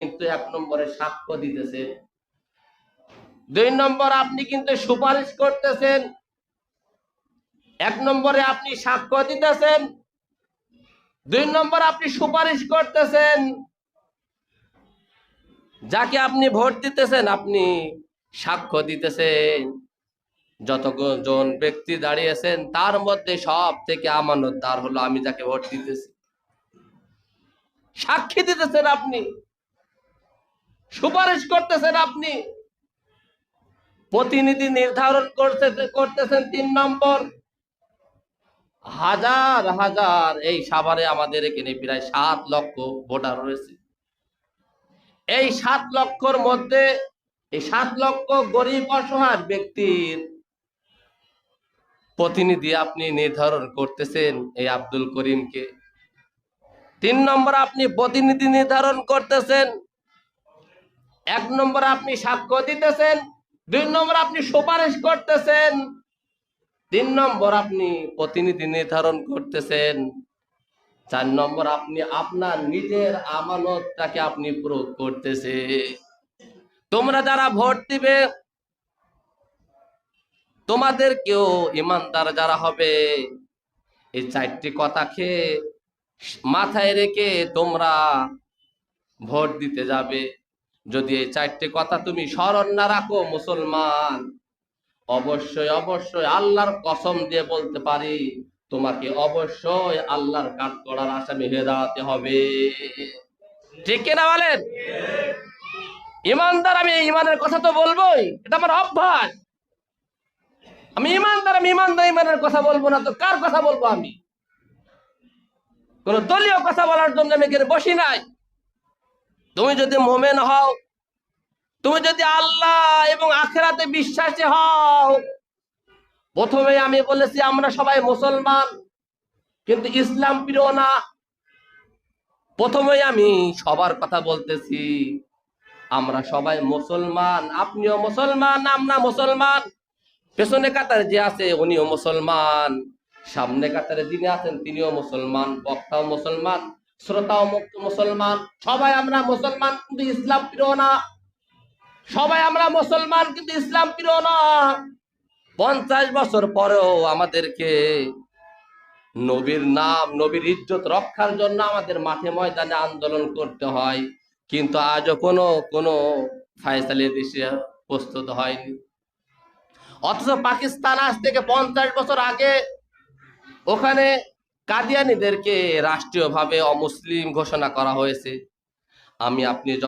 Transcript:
কিন্তু 1 নম্বরে সাক্ষ্য দিতেছেন, 2 নম্বর আপনি কিন্তু সুপারিশ করতেছেন। 1 নম্বরে আপনি সাক্ষ্য দিতেছেন, 2 নম্বর আপনি সুপারিশ করতেছেন। যাকে আপনি ভোট দিতেছেন আপনি সাক্ষ্য দিতেছেন। যতজন ব্যক্তি দাঁড়িয়েছেন তার মধ্যে সব থেকে আমানতদার হলো আমি যাকে ভোট দিতেছি। সাক্ষী দিতেছেন আপনি, সুপারিশ করতেছেন আপনি, প্রতিনিধি নির্ধারণ করতেছেন। 3 নম্বর, হাজার হাজার এই সাভারে আমাদের এখানে প্রায় 7 লক্ষ ভোটার রয়েছে। এই 7 লক্ষর মধ্যে এই 7 লক্ষ গরিব অসহায় ব্যক্তির প্রতিনিধি আপনি নির্ধারণ করতেছেন এই আব্দুল করিমকে। 3 নম্বর আপনি প্রতিনিধি নির্ধারণ করতেছেন, 1 নম্বর আপনি সাক্ষ্য দিতেছেন, 2 নম্বর আপনি সুপারিশ করতেছেন, 3 নম্বর আপনি প্রতিনিধি নির্ধারণ করতেছেন, 4 নম্বর আপনি আপনার নিজের আমানতটাকে আপনি প্রয়োগ করতেছে। তোমরা যারা ভোট দিবে তোমাদের কেউ ইমানদার যারা হবে এই 4টি কথাকে মাথায় রেখে তোমরা ভোট দিতে যাবে। যদি এই 4টি কথা তুমি স্মরণ না রাখো মুসলমান, অবশ্যই অবশ্যই আল্লাহর কসম দিয়ে বলতে পারি তোমাকে অবশ্যই আল্লাহর কাঠগড়ার আসামি হয়ে দাঁড়াতে হবে। ঠিক কিনা বলেন? ইমানদার, আমি ইমানের কথা তো বলবোই, এটা আমার অভ্যাস। আমি ইমানদার, ইমানের কথা বলবো না তো কার কথা বলবো? আমি কোন দলীয় কথা বলার জন্য আমি এখানে বসি নাই। তুমি যদি মোমেন হও, তুমি যদি আল্লাহ এবং আখিরাতে বিশ্বাসী হও, প্রথমে আমি বলেছি আমরা সবাই মুসলমান কিন্তু ইসলাম প্রিয় না। প্রথমে আমি সবার কথা বলতেছি, আমরা সবাই মুসলমান, আপনিও মুসলমান, আমরা মুসলমান। পেছনে কাতারে যে আছে উনিও মুসলমান, সামনে কাতারে যিনি আছেন তিনিও মুসলমান, বক্তাও মুসলমান, শ্রোতাও মুসলমান। সবাই আমরা মুসলমান কিন্তু ইসলাম প্রিয় না। সবাই আমরা মুসলমান কিন্তু ইসলাম প্রিয় না। 50 বছর পরেও আমাদেরকে নবীর নাম, নবীর ইজ্জত রক্ষার জন্য আমাদের মাঠে ময়দানে আন্দোলন করতে হয়, কিন্তু আজও কোনো ফায়সালে দেশে প্রস্তুত হয়নি। অথচ পাকিস্তান আজ থেকে 50 বছর আগে ওখানে কাদিয়ানীদেরকে রাষ্ট্রীয়ভাবে অমুসলিম ঘোষণা করা হয়েছে। আমি আপনি